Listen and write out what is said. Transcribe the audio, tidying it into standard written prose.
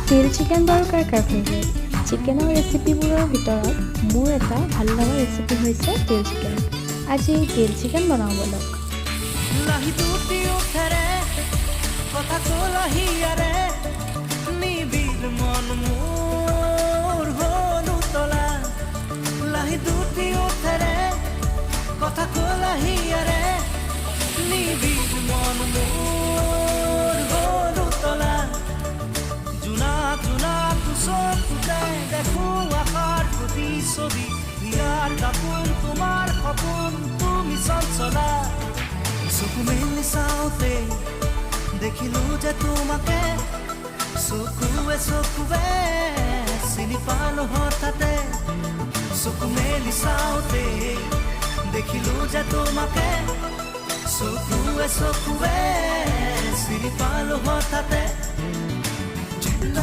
তিল চিকেন বাৰু কাৰ কাৰ ফেভৰেট? চিকেনৰ ৰেচিপিবোৰৰ ভিতৰত মোৰ এটা ভাল লগা ৰেচিপি হৈছে তিল চিকেন। আজি তিল চিকেন বনাওঁ বলক। লাহি দুটি উঠেৰে কথা কলাহিয়াৰে নিবিল মন মোৰ হ'ল উতলা। লাহি দুটি উঠেৰে কথা কলাহিয়াৰে নিবিল মন মোৰ হ'ল উতলা। জোনা জোনা চকুতে দেখো আকাৰ প্ৰতিচ্ছবি ইয়াৰ দাপোন তোমাৰ সপোন তুমি চঞ্চলা। চকু মেলি চাওঁতে দেখিলো যে তোমাকে চকুৱে চকুৱে চিনি পালো হঠাতে। চকু মেলি চাওঁতে দেখিলো যে তোমাকে চকুৱে চকুৱে চিনি পালো হঠাতে।